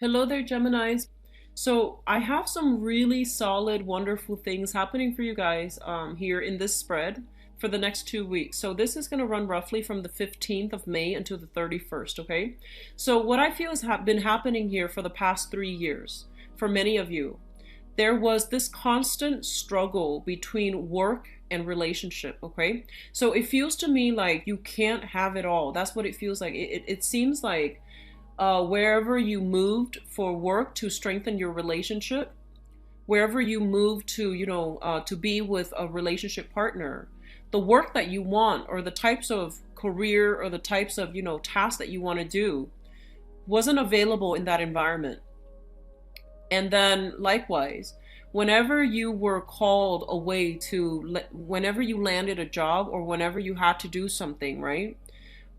Hello there, Geminis. So I have some really solid, wonderful things happening for you guys here in this spread for the next 2 weeks. So this is going to run roughly from the 15th of May until the 31st, okay? So what I feel has been happening here for the past 3 years for many of you, there was this constant struggle between work and relationship, okay? So it feels to me like you can't have it all. That's what it feels like. It seems like wherever you moved for work to strengthen your relationship, wherever you move to, to be with a relationship partner, the work that you want or the types of career or the types of, tasks that you want to do wasn't available in that environment. And then likewise, whenever you were called away whenever you landed a job or whenever you had to do something, right?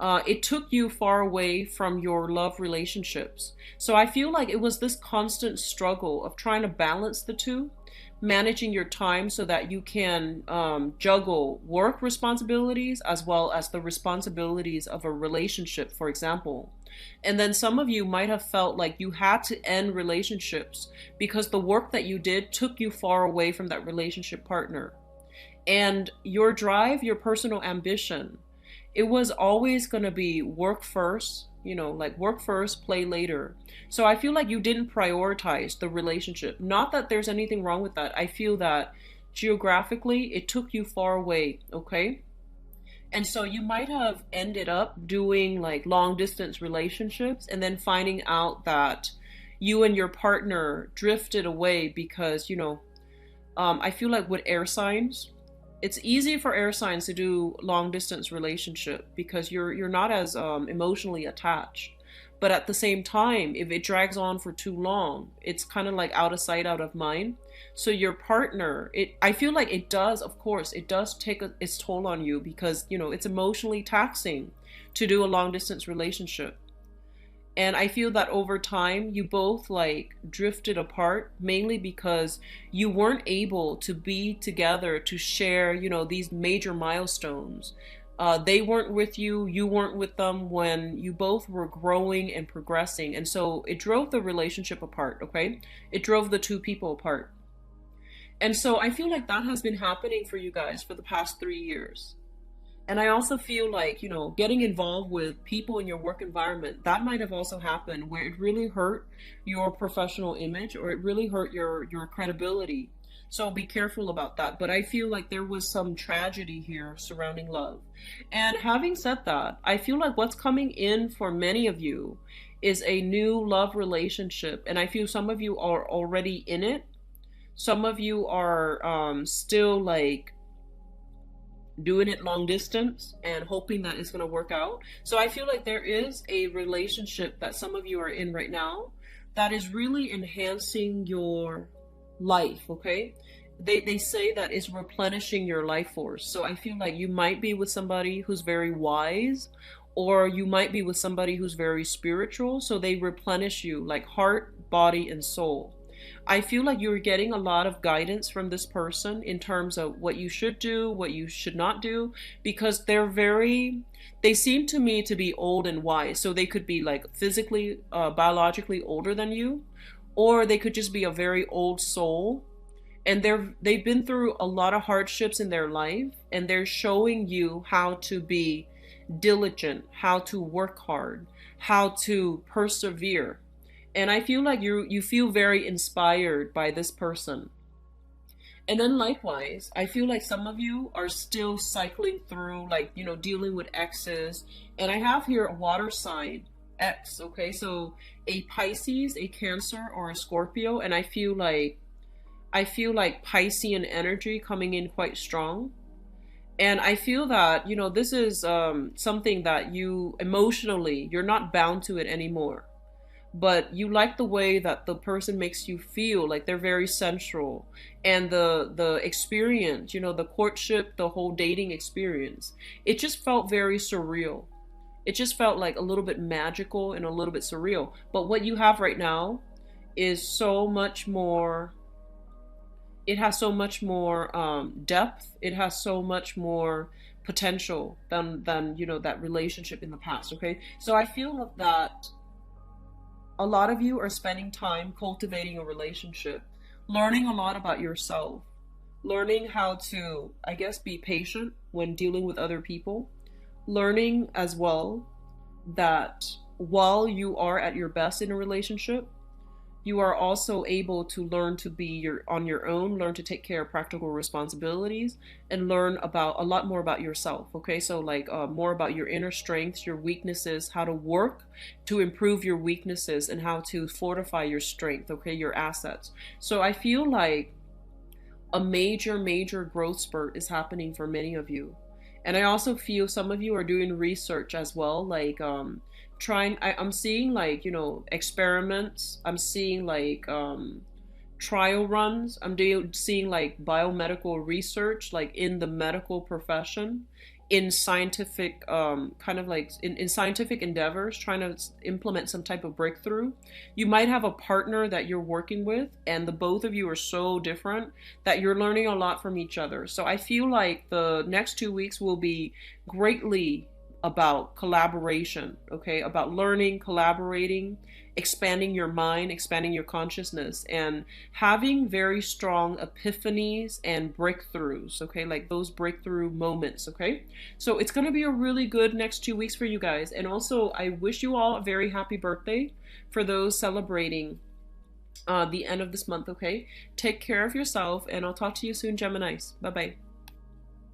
It took you far away from your love relationships. So I feel like it was this constant struggle of trying to balance the two, managing your time so that you can juggle work responsibilities as well as the responsibilities of a relationship, for example. And then some of you might have felt like you had to end relationships because the work that you did took you far away from that relationship partner. And your drive, your personal ambition, it was always going to be work first, like work first, play later. So I feel like you didn't prioritize the relationship. Not that there's anything wrong with that. I feel that geographically it took you far away, okay? And so you might have ended up doing like long distance relationships and then finding out that you and your partner drifted away because, I feel like with air signs, it's easy for air signs to do long distance relationship because you're not as emotionally attached. But at the same time, if it drags on for too long, it's kind of like out of sight, out of mind. So your partner, I feel like it does, of course, it does take its toll on you because, it's emotionally taxing to do a long distance relationship. And I feel that over time, you both like drifted apart mainly because you weren't able to be together to share, these major milestones. They weren't with you, you weren't with them when you both were growing and progressing. And so it drove the relationship apart, okay? It drove the two people apart. And so I feel like that has been happening for you guys for the past 3 years. And I also feel like, getting involved with people in your work environment, that might have also happened where it really hurt your professional image or it really hurt your credibility. So be careful about that. But I feel like there was some tragedy here surrounding love. And having said that, I feel like what's coming in for many of you is a new love relationship. And I feel some of you are already in it. Some of you are still like doing it long distance and hoping that it's going to work out. So I feel like there is a relationship that some of you are in right now that is really enhancing your life, okay? They say that it's replenishing your life force. So I feel like you might be with somebody who's very wise or you might be with somebody who's very spiritual. So they replenish you like heart, body, and soul. I feel like you're getting a lot of guidance from this person in terms of what you should do, what you should not do, because they seem to me to be old and wise. So they could be like physically, biologically older than you, or they could just be a very old soul. And they've been through a lot of hardships in their life, and they're showing you how to be diligent, how to work hard, how to persevere. And I feel like you feel very inspired by this person. And then likewise, I feel like some of you are still cycling through like, dealing with exes. And I have here a water sign, X, okay? So a Pisces, a Cancer, or a Scorpio, and I feel like Piscean energy coming in quite strong. And I feel that, this is something that you emotionally, you're not bound to it anymore, but you like the way that the person makes you feel like they're very sensual. And the experience, the courtship, the whole dating experience, it just felt very surreal. It just felt like a little bit magical and a little bit surreal. But what you have right now is so much more, it has so much more depth, it has so much more potential than that relationship in the past, okay? So I feel that a lot of you are spending time cultivating a relationship, learning a lot about yourself, learning how to, I guess, be patient when dealing with other people, learning as well that while you are at your best in a relationship, you are also able to learn to be on your own, learn to take care of practical responsibilities, and learn about a lot more about yourself. Okay, so like more about your inner strengths, your weaknesses, how to work to improve your weaknesses, and how to fortify your strength. Okay, your assets. So I feel like a major growth spurt is happening for many of you. And I also feel some of you are doing research as well, like I'm seeing like, you know, experiments. I'm seeing like trial runs. Seeing like biomedical research, like in the medical profession, in scientific kind of like in scientific endeavors, trying to implement some type of breakthrough. You might have a partner that you're working with, and the both of you are so different that you're learning a lot from each other. So I feel like the next 2 weeks will be greatly about collaboration, okay? About learning, collaborating, expanding your mind, expanding your consciousness, and having very strong epiphanies and breakthroughs, okay? Like those breakthrough moments, okay? So it's going to be a really good next 2 weeks for you guys. And also, I wish you all a very happy birthday for those celebrating the end of this month, okay? Take care of yourself, and I'll talk to you soon, Geminis. Bye-bye.